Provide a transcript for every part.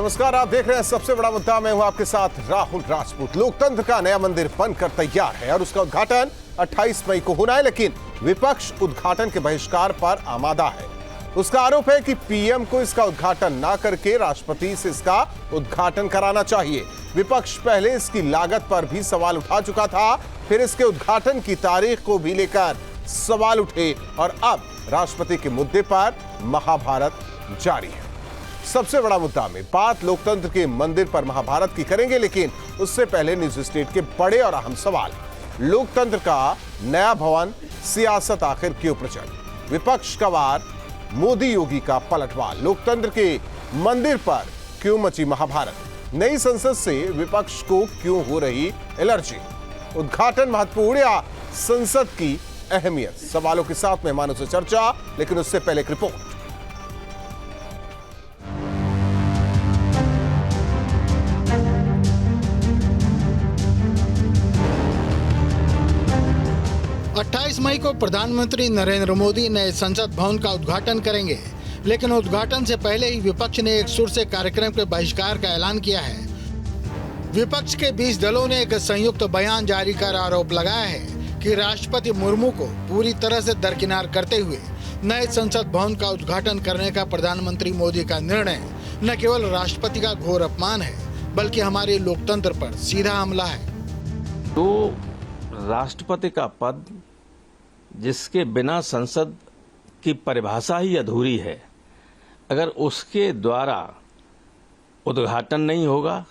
नमस्कार, आप देख रहे हैं सबसे बड़ा मुद्दा। मैं हूं आपके साथ राहुल राजपूत। लोकतंत्र का नया मंदिर बनकर तैयार है और उसका उद्घाटन 28 मई को होना है, लेकिन विपक्ष उद्घाटन के बहिष्कार पर आमादा है। उसका आरोप है कि पीएम को इसका उद्घाटन ना करके राष्ट्रपति से इसका उद्घाटन कराना चाहिए। विपक्ष पहले इसकी लागत पर भी सवाल उठा चुका था, फिर इसके उद्घाटन की तारीख को भी लेकर सवाल उठे और अब राष्ट्रपति के मुद्दे पर महाभारत जारी है। सबसे बड़ा मुद्दा में बात लोकतंत्र के मंदिर पर महाभारत की करेंगे, लेकिन उससे पहले न्यूज स्टेट के बड़े और अहम सवाल। लोकतंत्र का नया भवन, सियासत आखिर क्यों प्रचंड? विपक्ष का वार, मोदी योगी का पलटवार। लोकतंत्र के मंदिर पर क्यों मची महाभारत? नई संसद से विपक्ष को क्यों हो रही एलर्जी? उद्घाटन महत्वपूर्ण या संसद की अहमियत? सवालों के साथ मेहमानों से चर्चा, लेकिन उससे पहले एक रिपोर्ट। मई को प्रधानमंत्री नरेंद्र मोदी नए संसद भवन का उद्घाटन करेंगे, लेकिन उद्घाटन से पहले ही विपक्ष ने एक सुर से कार्यक्रम के बहिष्कार का ऐलान किया है। विपक्ष के 20 दलों ने एक संयुक्त बयान जारी कर आरोप लगाया है कि राष्ट्रपति मुर्मू को पूरी तरह से दरकिनार करते हुए नए संसद भवन का उद्घाटन करने का प्रधानमंत्री मोदी का निर्णय न केवल राष्ट्रपति का घोर अपमान है, बल्कि हमारे लोकतंत्र पर सीधा हमला है। तो राष्ट्रपति का पद, जिसके बिना संसद की परिभाषा ही अधूरी है, अगर उसके द्वारा उद्घाटन नहीं होगा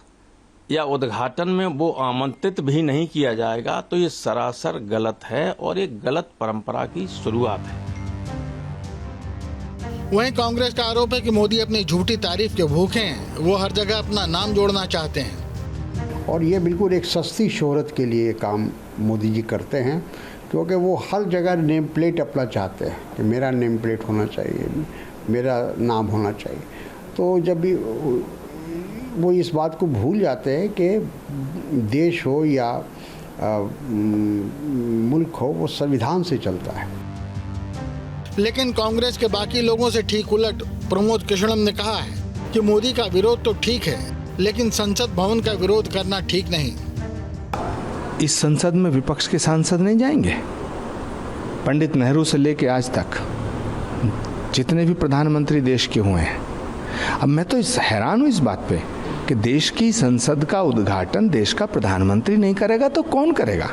या उद्घाटन में वो आमंत्रित भी नहीं किया जाएगा, तो ये सरासर गलत है और एक गलत परंपरा की शुरुआत है। वहीं कांग्रेस का आरोप है कि मोदी अपनी झूठी तारीफ के भूखे हैं। वो हर जगह अपना नाम जोड़ना चाहते हैं और ये बिल्कुल एक सस्ती शोहरत के लिए काम मोदी जी करते हैं, क्योंकि वो हर जगह नेम प्लेट अपना चाहते हैं कि मेरा नेम प्लेट होना चाहिए, मेरा नाम होना चाहिए। तो जब भी वो इस बात को भूल जाते हैं कि देश हो या मुल्क हो, वो संविधान से चलता है। लेकिन कांग्रेस के बाकी लोगों से ठीक उलट प्रमोद कृष्णम ने कहा है कि मोदी का विरोध तो ठीक है, लेकिन संसद भवन का विरोध करना ठीक नहीं। इस संसद में विपक्ष के सांसद नहीं जाएंगे। पंडित नेहरू से लेकर आज तक जितने भी प्रधानमंत्री देश के हुए हैं, अब मैं तो हैरान हूं इस बात पे कि देश की संसद का उद्घाटन देश का प्रधानमंत्री नहीं करेगा तो कौन करेगा?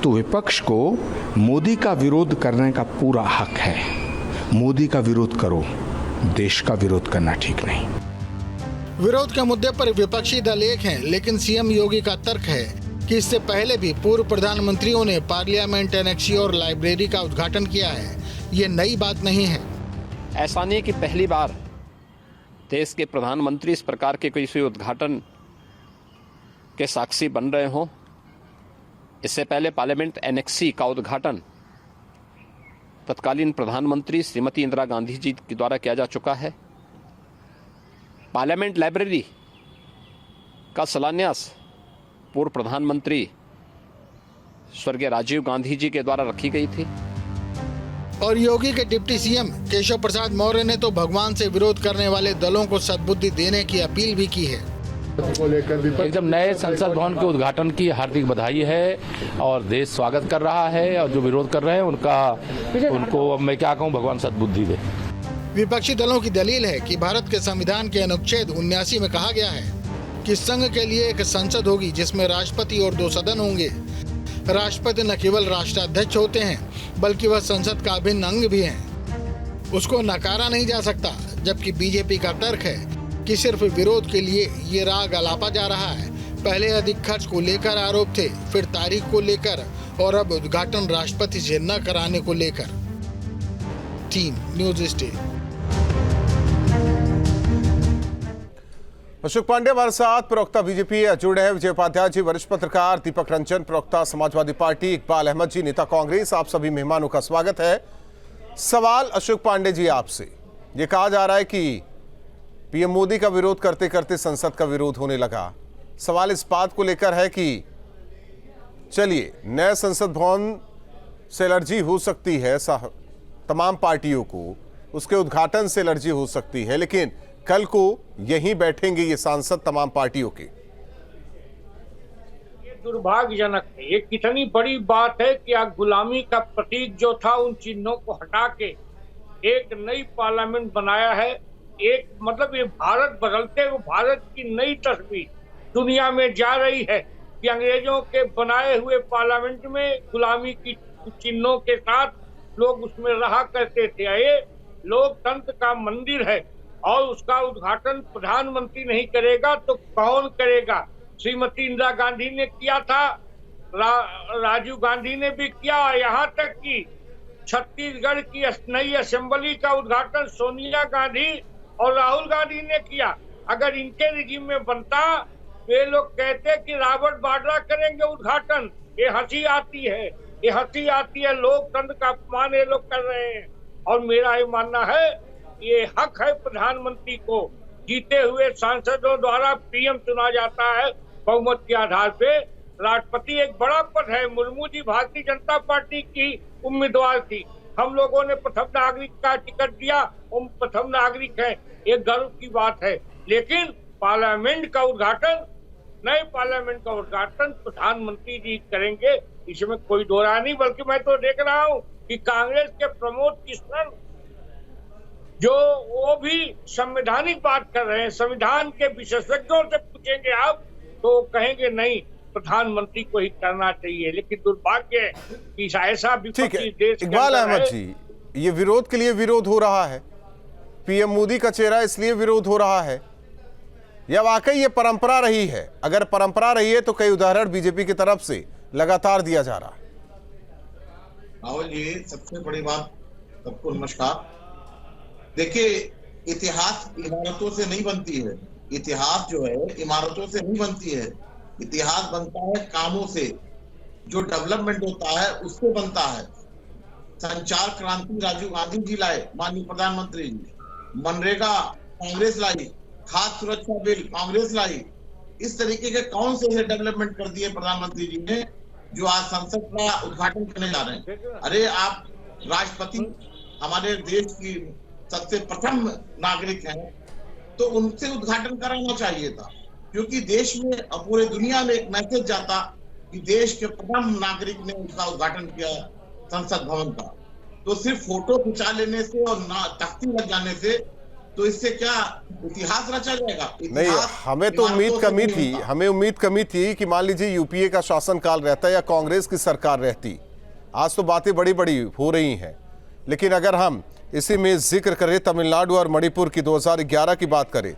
तो विपक्ष को मोदी का विरोध करने का पूरा हक है। मोदी का विरोध करो, देश का विरोध करना ठीक नहीं। विरोध के मुद्दे पर विपक्षी दल एक हैं, लेकिन सीएम योगी का तर्क है कि इससे पहले भी पूर्व प्रधानमंत्रियों ने पार्लियामेंट एनेक्सी और लाइब्रेरी का उद्घाटन किया है। ये नई बात नहीं है। ऐसा नहीं कि पहली बार देश के प्रधानमंत्री इस प्रकार के किसी उद्घाटन के साक्षी बन रहे हों। इससे पहले पार्लियामेंट एनेक्सी का उद्घाटन तत्कालीन प्रधानमंत्री श्रीमती इंदिरा गांधी जी के द्वारा किया जा चुका है। पार्लियामेंट लाइब्रेरी का शिलान्यास पूर्व प्रधानमंत्री स्वर्गीय राजीव गांधी जी के द्वारा रखी गई थी। और योगी के डिप्टी सीएम केशव प्रसाद मौर्य ने तो भगवान से विरोध करने वाले दलों को सद्बुद्धि देने की अपील भी की है। एकदम नए संसद भवन के उद्घाटन की हार्दिक बधाई है और देश स्वागत कर रहा है, और जो विरोध कर रहे हैं उनको मैं क्या कहूँ, भगवान सद्बुद्धि दे। विपक्षी दलों की दलील है कि भारत के संविधान के अनुच्छेद 79 में कहा गया है कि संघ के लिए एक संसद होगी जिसमें राष्ट्रपति और 2 सदन होंगे। राष्ट्रपति न केवल राष्ट्राध्यक्ष होते हैं, बल्कि वह संसद का अभिन्न अंग भी हैं। उसको नकारा नहीं जा सकता, जबकि बीजेपी का तर्क है कि सिर्फ विरोध के लिए ये राग अलापा जा रहा है। पहले अधिक खर्च को लेकर आरोप थे, फिर तारीख को लेकर, और अब उद्घाटन राष्ट्रपति से न कराने को लेकर। Team news state. Ashok Pandey हमारे साथ, प्रवक्ता बीजेपी जुड़े हैं, विजय उपाध्याय जी वरिष्ठ पत्रकार, दीपक रंजन प्रवक्ता समाजवादी पार्टी, इकबाल अहमद जी नेता कांग्रेस। आप सभी मेहमानों का स्वागत है। सवाल अशोक पांडे जी आपसे, ये कहा जा रहा है कि पीएम मोदी का विरोध करते करते संसद का विरोध होने लगा। सवाल इस बात को लेकर है कि चलिए नए संसद भवन से एलर्जी हो सकती है तमाम पार्टियों को, उसके उद्घाटन से एलर्जी हो सकती है, लेकिन कल को यहीं बैठेंगे ये सांसद तमाम पार्टियों के। दुर्भाग्यजनक है। ये कितनी बड़ी बात है कि आज गुलामी का प्रतीक जो था उन चिन्हों को हटा के एक नई पार्लियामेंट बनाया है। एक मतलब ये भारत बदलते हुए भारत की नई तस्वीर दुनिया में जा रही है कि अंग्रेजों के बनाए हुए पार्लियामेंट में गुलामी की चिन्हों के साथ लोग उसमें रहा करते थे। ये लोकतंत्र का मंदिर है और उसका उद्घाटन प्रधानमंत्री नहीं करेगा तो कौन करेगा? श्रीमती इंदिरा गांधी ने किया था, राजीव गांधी ने भी किया, यहाँ तक कि छत्तीसगढ़ की नई असेंबली का उद्घाटन सोनिया गांधी और राहुल गांधी ने किया। अगर इनके रिजीम में बनता तो ये लोग कहते कि रॉबर्ट वाड्रा करेंगे उद्घाटन। ये हंसी आती है, ये हंसी आती है। लोकतंत्र का अपमान ये लोग कर रहे हैं और मेरा ये मानना है ये हक है प्रधानमंत्री को। जीते हुए सांसदों द्वारा पीएम चुना जाता है बहुमत के आधार पे। राष्ट्रपति एक बड़ा पद है। मुर्मू जी भारतीय जनता पार्टी की उम्मीदवार थी, हम लोगों ने प्रथम नागरिक का टिकट दिया, हम प्रथम नागरिक हैं, एक गर्व की बात है। लेकिन पार्लियामेंट का उद्घाटन, नए पार्लियामेंट का उद्घाटन प्रधानमंत्री जी करेंगे, इसमें कोई दो राय नहीं। बल्कि मैं तो देख रहा हूँ कि कांग्रेस के प्रमोद कृष्णन जो वो भी संवैधानिक बात कर रहे हैं, संविधान के विशेषज्ञों से पूछेंगे आप तो कहेंगे नहीं प्रधानमंत्री को ही करना चाहिए। लेकिन दुर्भाग्य है कि ऐसा विपक्षी देश इकबाल अहमद जी, ये विरोध के लिए विरोध हो रहा है, पीएम मोदी का चेहरा इसलिए विरोध हो रहा है, या वाकई ये परंपरा रही है? अगर परंपरा रही है तो कई उदाहरण बीजेपी की तरफ से लगातार दिया जा रहा है। राहुल जी, सबसे बड़ी बात, सबको नमस्कार। देखिए, इतिहास इमारतों से नहीं बनती है। इतिहास जो है इमारतों से नहीं बनती है, इतिहास बनता है कामों से। जो डेवलपमेंट होता है उससे बनता है। संचार क्रांति राजीव गांधी जी लाए, माननीय प्रधानमंत्री जी। मनरेगा कांग्रेस लाई, खाद्य सुरक्षा बिल कांग्रेस लाई। इस तरीके के कौन से डेवलपमेंट कर दिए प्रधानमंत्री जी ने जो आज संसद का उद्घाटन करने जा रहे हैं? अरे आप राष्ट्रपति हमारे देश की सबसे प्रथम नागरिक हैं, तो उनसे उद्घाटन कराना चाहिए था, क्योंकि देश में और पूरे दुनिया में एक मैसेज जाता कि देश के प्रथम नागरिक ने उसका उद्घाटन किया संसद भवन का। तो सिर्फ फोटो खिंचा लेने से और तख्ती लग जाने से तो इससे क्या इतिहास रचा जाएगा? नहीं, हमें तो उम्मीद कमी थी कि मान लीजिए यूपीए का शासनकाल रहता या कांग्रेस की सरकार रहती। आज तो बातें बड़ी बड़ी हो रही हैं, लेकिन अगर हम इसी में जिक्र करें तमिलनाडु और मणिपुर की 2011 की बात करें,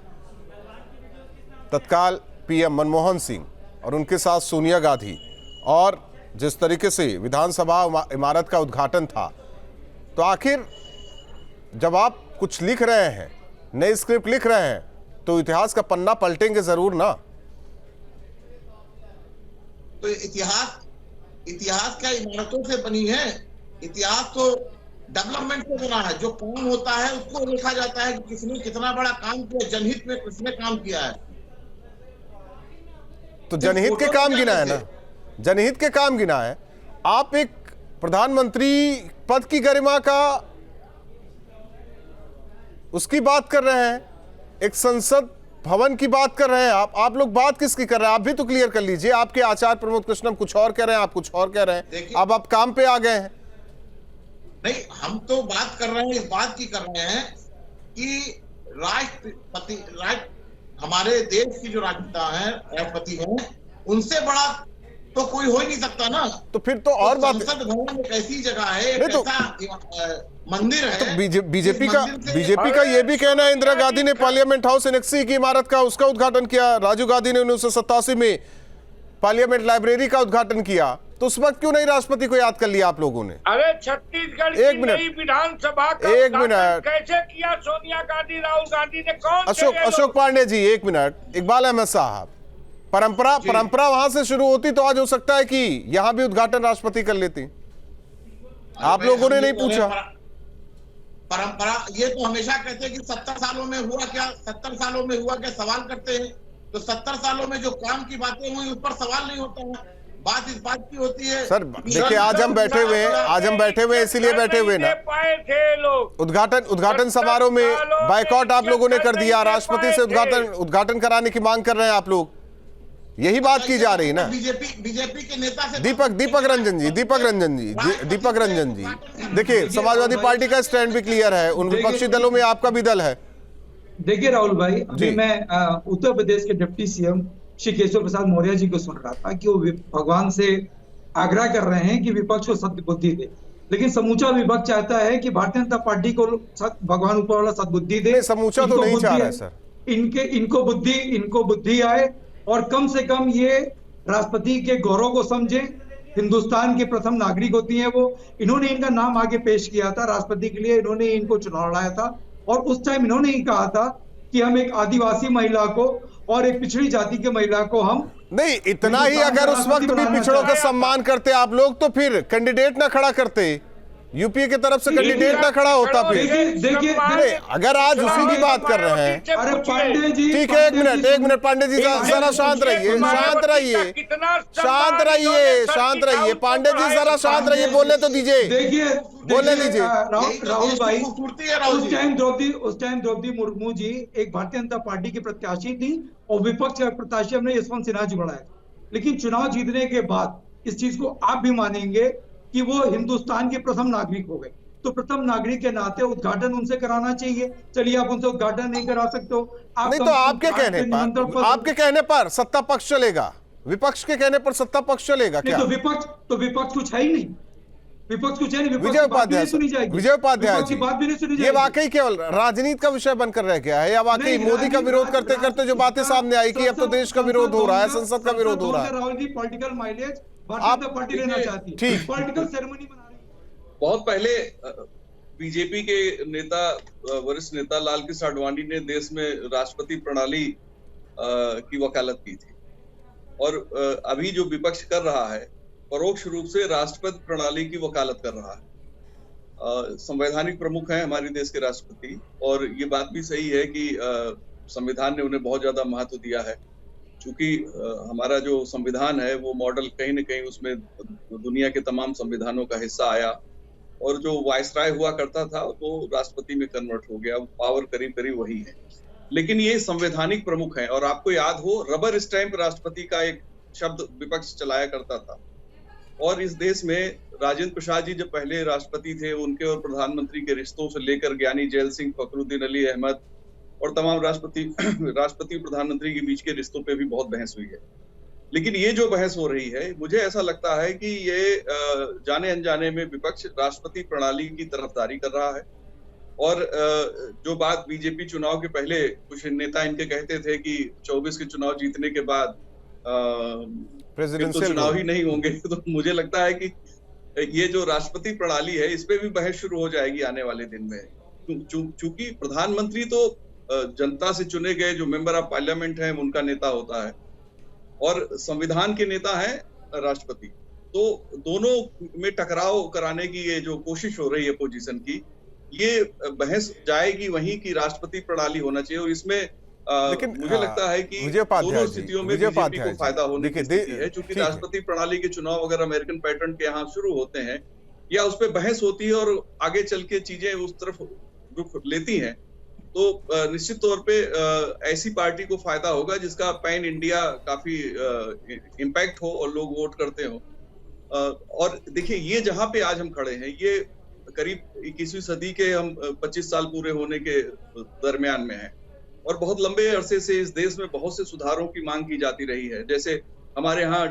तत्काल पीएम मनमोहन सिंह और उनके साथ सोनिया गांधी, और जिस तरीके से विधानसभा इमारत का उद्घाटन था, तो आखिर जब आप कुछ लिख रहे हैं, नई स्क्रिप्ट लिख रहे हैं, तो इतिहास का पन्ना पलटेंगे जरूर ना। तो इतिहास क्या इमारतों से बनी है? इतिहास तो डेवलपमेंट से बना है। जो काम होता है उसको देखा जाता है कि किसने कितना बड़ा काम किया, जनहित में किसने काम किया है। तो जनहित के काम गिना है ना, जनहित के काम गिना है। आप एक प्रधानमंत्री पद की गरिमा का उसकी बात कर रहे हैं, एक संसद भवन की बात कर रहे हैं। आप लोग बात किसकी कर रहे हैं? आप भी तो क्लियर कर लीजिए। आपके आचार्य प्रमोद कृष्णन कुछ और कह रहे हैं, आप कुछ और कह रहे हैं। अब आप काम पे आ गए हैं। नहीं, हम तो बात कर रहे हैं, इस बात की कर रहे हैं कि राष्ट्रपति हमारे देश की जो राष्ट्रपति हैं, उनसे बड़ा तो कोई हो ही नहीं सकता ना। तो फिर तो और बात, संसद भवन एक ऐसी जगह है, एक ऐसा मंदिर है। तो बीजेपी का ये भी कहना है, इंदिरा गांधी ने पार्लियामेंट हाउस एनेक्सी की इमारत का उसका उद्घाटन किया, राजीव गांधी ने 1987 में पार्लियामेंट लाइब्रेरी का उद्घाटन किया, तो उस वक्त क्यों नहीं राष्ट्रपति को याद कर लिया आप लोगों ने? अरे छत्तीसगढ़ की नई विधानसभा का एक मिनट कैसे किया सोनिया गांधी, राहुल गांधी ने? कौन? अशोक पांडे जी, एक मिनट। इकबाल अहमद साहब, परंपरा वहां से शुरू होती तो आज हो सकता है कि यहां भी उद्घाटन राष्ट्रपति कर लेती। आप लोगों ने नहीं पूछा। परंपरा ये तो हमेशा कहते हैं कि 70 सालों में हुआ क्या, 70 सालों में हुआ क्या सवाल करते हैं। तो 70 सालों में जो काम की बातें हुई उस पर सवाल नहीं होता है। बात इस बात की होती है। सर देखिए, आज हम बैठे हुए हैं इसीलिए बैठे हुए ना। पाए थे लोग उद्घाटन समारोह में बायकॉट आप लोगों ने कर दिया, राष्ट्रपति से उद्घाटन कराने की मांग कर रहे हैं आप लोग, यही बात की जा रही ना। बीजेपी के नेता से दीपक रंजन जी देखिए, समाजवादी पार्टी का स्टैंड भी क्लियर है, उन विपक्षी दलों में आपका भी दल है। देखिए राहुल भाई, अभी मैं उत्तर प्रदेश के डिप्टी सीएम श्री केशव प्रसाद मौर्य जी को सुन रहा था कि वो भगवान से आग्रह कर रहे हैं कि विपक्ष को सद्बुद्धि दे, लेकिन समूचा विपक्ष चाहता है कि भारतीय जनता पार्टी को भगवान ऊपर वाला सद्बुद्धि दे। समूचा तो नहीं चाह रहा है सर। इनको बुद्धि आए और कम से कम ये राष्ट्रपति के गौरव को समझे। हिंदुस्तान के प्रथम नागरिक होती हैं वो। इन्होंने इनका नाम आगे पेश किया था राष्ट्रपति के लिए, इन्होंने इनको चुनाव लड़ाया था और उस टाइम इन्होंने ही कहा था कि हम एक आदिवासी महिला को और एक पिछड़ी जाति के महिला को हम नहीं, इतना ही अगर उस वक्त भी पिछड़ों का सम्मान करते आप लोग, तो फिर कैंडिडेट ना खड़ा करते, यूपीए की तरफ से कैंडिडेट ना खड़ा होता। फिर देखिए अगर आज उसी की बात कर रहे हैं। अरे पांडे जी, ठीक है, एक मिनट पांडे जी जरा शांत रहिए। पांडे जी जरा शांत रहिए, बोलने तो दीजिए। बोलने दीजिए। राहुल भाई, उस टाइम द्रौपदी मुर्मू जी एक भारतीय जनता पार्टी की प्रत्याशी थी और विपक्ष का प्रत्याशी हमने यशवंत सिन्हा जी बढ़ाया, लेकिन चुनाव जीतने के बाद इस चीज को आप भी मानेंगे कि वो हिंदुस्तान के प्रथम नागरिक हो गए, तो प्रथम नागरिक के नाते उद्घाटन उनसे कराना चाहिए। चलिए आप उनसे उद्घाटन नहीं करा सकते हो, नहीं तो आपके कहने पर सत्ता पक्ष चलेगा, विपक्ष के कहने पर सत्ता पक्ष चलेगा क्या? तो विपक्ष कुछ है ही नहीं, विपक्ष कुछ है नहीं। विजय उपाध्याय जी, ये वाकई केवल राजनीति का विषय बनकर रह गया है या वाकई मोदी का विरोध करते करते जो बातें सामने आई कि अब तो देश का विरोध हो रहा है, संसद का विरोध हो रहा है? Rahul ji political mileage Bharatiya Janata party लेना चाहती है, पॉलिटिकल सेरेमनी बना रही है। बहुत पहले बीजेपी के नेता, वरिष्ठ नेता लाल कृष्ण आडवाणी ने देश में राष्ट्रपति प्रणाली की वकालत की थी और अभी जो विपक्ष कर रहा है परोक्ष रूप से राष्ट्रपति प्रणाली की वकालत कर रहा है। संवैधानिक प्रमुख हैं हमारे देश के राष्ट्रपति और ये बात भी सही है कि संविधान ने उन्हें बहुत ज्यादा महत्व दिया है, क्योंकि हमारा जो संविधान है वो मॉडल कहीं न कहीं उसमें दुनिया के तमाम संविधानों का हिस्सा आया और जो वायसराय हुआ करता था वो राष्ट्रपति में कन्वर्ट हो गया, पावर करीब करीब वही है। लेकिन ये संवैधानिक प्रमुख हैं और आपको याद हो रबर स्टैंप राष्ट्रपति का एक शब्द विपक्ष चलाया करता था और इस देश में राजेंद्र प्रसाद जी जब पहले राष्ट्रपति थे, उनके और प्रधानमंत्री के रिश्तों से लेकर ज्ञानी जैल सिंह, फखरुद्दीन अली अहमद और तमाम राष्ट्रपति प्रधानमंत्री के बीच के रिश्तों पे भी बहुत बहस हुई है। लेकिन ये जो बहस हो रही है, मुझे ऐसा लगता है कि ये जाने अनजाने में विपक्ष राष्ट्रपति प्रणाली की तरफदारी कर रहा है और जो बात बीजेपी चुनाव के पहले कुछ नेता इनके कहते थे कि 24 के चुनाव जीतने के बाद तो चुनाव ही नहीं होंगे, तो मुझे लगता है कि ये जो राष्ट्रपति प्रणाली है इस पे भी बहस शुरू हो जाएगी आने वाले दिन में, चूंकि प्रधानमंत्री तो जनता से चुने गए जो मेंबर ऑफ पार्लियामेंट हैं उनका नेता होता है और संविधान के नेता हैं राष्ट्रपति, तो दोनों में टकराव कराने की ये जो कोशिश हो रही है अपोजिशन की, ये बहस जाएगी वहीं की राष्ट्रपति प्रणाली होना चाहिए और इसमें लेकिन मुझे लगता है कि दोनों स्थितियों में बीजेपी को फायदा होने की स्थिति है, क्योंकि राष्ट्रपति प्रणाली के चुनाव अगर अमेरिकन पैटर्न के यहाँ शुरू होते हैं या उस पर बहस होती है और आगे चल के चीजें उस तरफ रुख लेती हैं, तो निश्चित तौर पे ऐसी पार्टी को फायदा होगा जिसका पैन इंडिया काफी इम्पैक्ट हो और लोग वोट करते हो। और देखिए ये जहां पे आज हम खड़े हैं ये करीब 21वीं सदी के हम 25 साल पूरे होने के दरमियान में हैं और बहुत लंबे अरसे से इस देश में बहुत से सुधारों की मांग की जाती रही है। जैसे हमारे यहाँ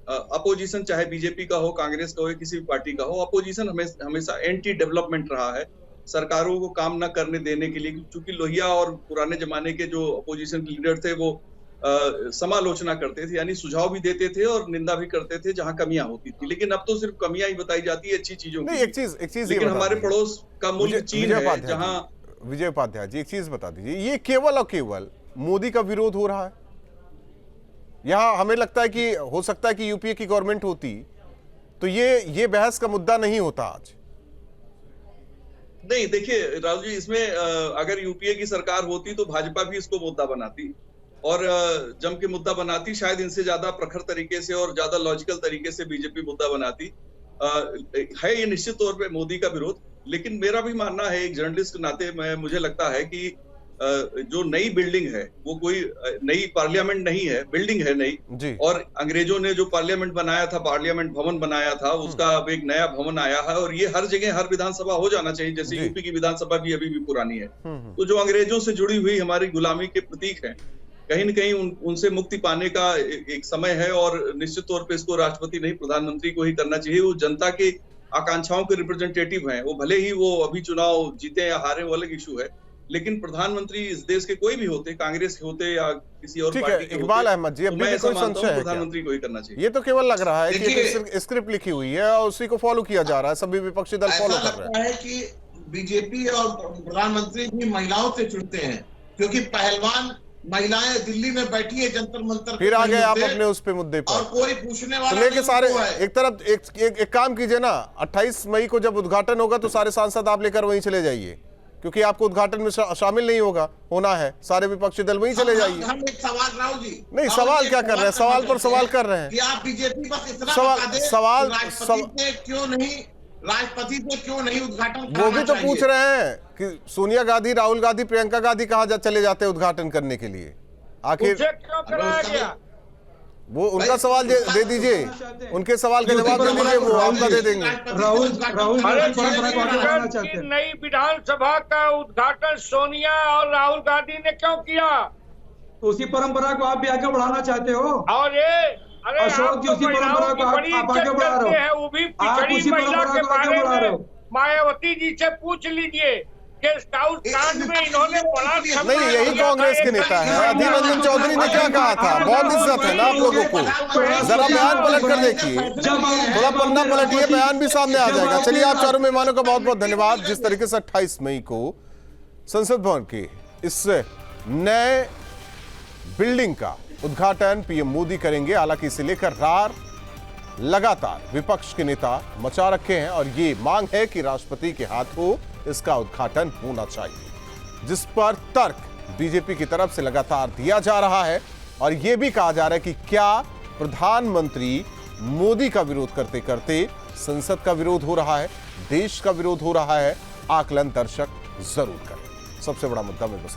अपोजिशन चाहे बीजेपी का हो, कांग्रेस का हो या किसी भी पार्टी का हो, अपोजिशन हमेशा एंटी डेवलपमेंट रहा है, सरकारों को काम न करने देने के लिए, क्योंकि लोहिया और पुराने जमाने के जो अपोजिशन लीडर थे वो समालोचना करते थे, यानी सुझाव भी देते थे और निंदा भी करते थे जहां कमियां होती थी। लेकिन अब तो सिर्फ कमियां ही बताई जाती है, अच्छी चीजों की। एक चीज लेकिन हमारे पड़ोस का मुल्क चीन है जहां। विजय उपाध्याय जी, एक चीज बता दीजिए, ये केवल और केवल मोदी का विरोध हो रहा है? यहाँ हमें लगता है कि हो सकता है कि यूपीए की गवर्नमेंट होती तो ये बहस का मुद्दा नहीं होता आज। नहीं, देखिए राहुल जी, इसमें अगर यूपीए की सरकार होती तो भाजपा भी इसको मुद्दा बनाती और जम के मुद्दा बनाती, शायद इनसे ज्यादा प्रखर तरीके से और ज्यादा लॉजिकल तरीके से बीजेपी मुद्दा बनाती। है ये निश्चित तौर पे मोदी का विरोध, लेकिन मेरा भी मानना है एक जर्नलिस्ट के नाते मुझे लगता है कि जो नई बिल्डिंग है वो कोई नई पार्लियामेंट नहीं है, बिल्डिंग है नई। और अंग्रेजों ने जो पार्लियामेंट बनाया था, पार्लियामेंट भवन बनाया था, उसका अब एक नया भवन आया है और ये हर जगह हर विधानसभा हो जाना चाहिए, जैसे यूपी की विधानसभा भी अभी भी पुरानी है। तो जो अंग्रेजों से जुड़ी हुई हमारी गुलामी के प्रतीक है, कहीं न कहीं उनसे मुक्ति पाने का एक समय है और निश्चित तौर पे इसको राष्ट्रपति नहीं प्रधानमंत्री को ही करना चाहिए। वो जनता की आकांक्षाओं के रिप्रेजेंटेटिव हैं, वो भले ही वो अभी चुनाव जीते या हारे वो अलग इशू है, लेकिन प्रधानमंत्री इस देश के कोई भी होते, कांग्रेस के होते या किसी और पार्टी के इकबाल अहमद जी, मैं ऐसा मानता हूं प्रधानमंत्री को ही करना चाहिए। ये तो केवल लग रहा है कि स्क्रिप्ट लिखी हुई है और उसी को फॉलो किया जा रहा है, सभी विपक्षी दल फॉलो कर रहे हैं कि बीजेपी और प्रधानमंत्री भी महिलाओं से जुड़ते हैं, क्योंकि पहलवान महिलाएं दिल्ली में बैठी है जंतर मंतर। फिर आ गए आप अपने उस पे मुद्दे पर और कोई पूछने वाला तो लेके सारे एक तरफ एक काम कीजिए ना, 28 मई को जब उद्घाटन होगा तो सारे सांसद आप लेकर वहीं चले जाइए, क्योंकि आपको उद्घाटन में शामिल नहीं होना है, सारे विपक्षी दल वहीं चले जाइए। हम एक सवाल राहुल जी, नहीं सवाल क्या कर रहे हैं, सवाल पर सवाल कर रहे हैं कि आप बीजेपी बस इतना सवाल राष्ट्रपति से क्यों नहीं उद्घाटन कराना चाहिए? वो भी तो पूछ रहे हैं कि सोनिया गांधी, राहुल गांधी, प्रियंका गांधी कहाँ चले जाते हैं उद्घाटन करने के लिए, आखिर क्यों कराया गया? वो उनका सवाल दे दीजिए, उनके सवाल का जवाब दे दीजिए, वो आपका दे देंगे। नई विधानसभा का उद्घाटन सोनिया और राहुल गांधी ने क्यों किया? तो उसी परंपरा को आप भी आगे बढ़ाना चाहते हो? और ये अशोक जी उसी परंपरा को आप आगे बढ़ा रहे हो, वो भी पिछड़ी महिला के बारे में मायावती जी से पूछ लीजिए कि स्काउट कांड में इन्होंने बड़ा नहीं, यही कांग्रेस के नेता है। अधीर रंजन चौधरी ने क्या कहा था, बहुत इज्जत है ना आप लोगों को, जरा बयान पलट कर देखिए, थोड़ा पन्ना पलटिए, बयान भी सामने आ जाएगा। चलिए, आप चारों मेहमानों का बहुत बहुत धन्यवाद। जिस तरीके से 28 मई को संसद भवन के इस नए बिल्डिंग का उद्घाटन पीएम मोदी करेंगे, हालांकि इसे लेकर रार लगातार विपक्ष के नेता मचा रखे हैं और ये मांग है कि राष्ट्रपति के हाथों इसका उद्घाटन होना चाहिए, जिस पर तर्क बीजेपी की तरफ से लगातार दिया जा रहा है और यह भी कहा जा रहा है कि क्या प्रधानमंत्री मोदी का विरोध करते करते संसद का विरोध हो रहा है, देश का विरोध हो रहा है। आकलन दर्शक जरूर करें। सबसे बड़ा मुद्दा में बस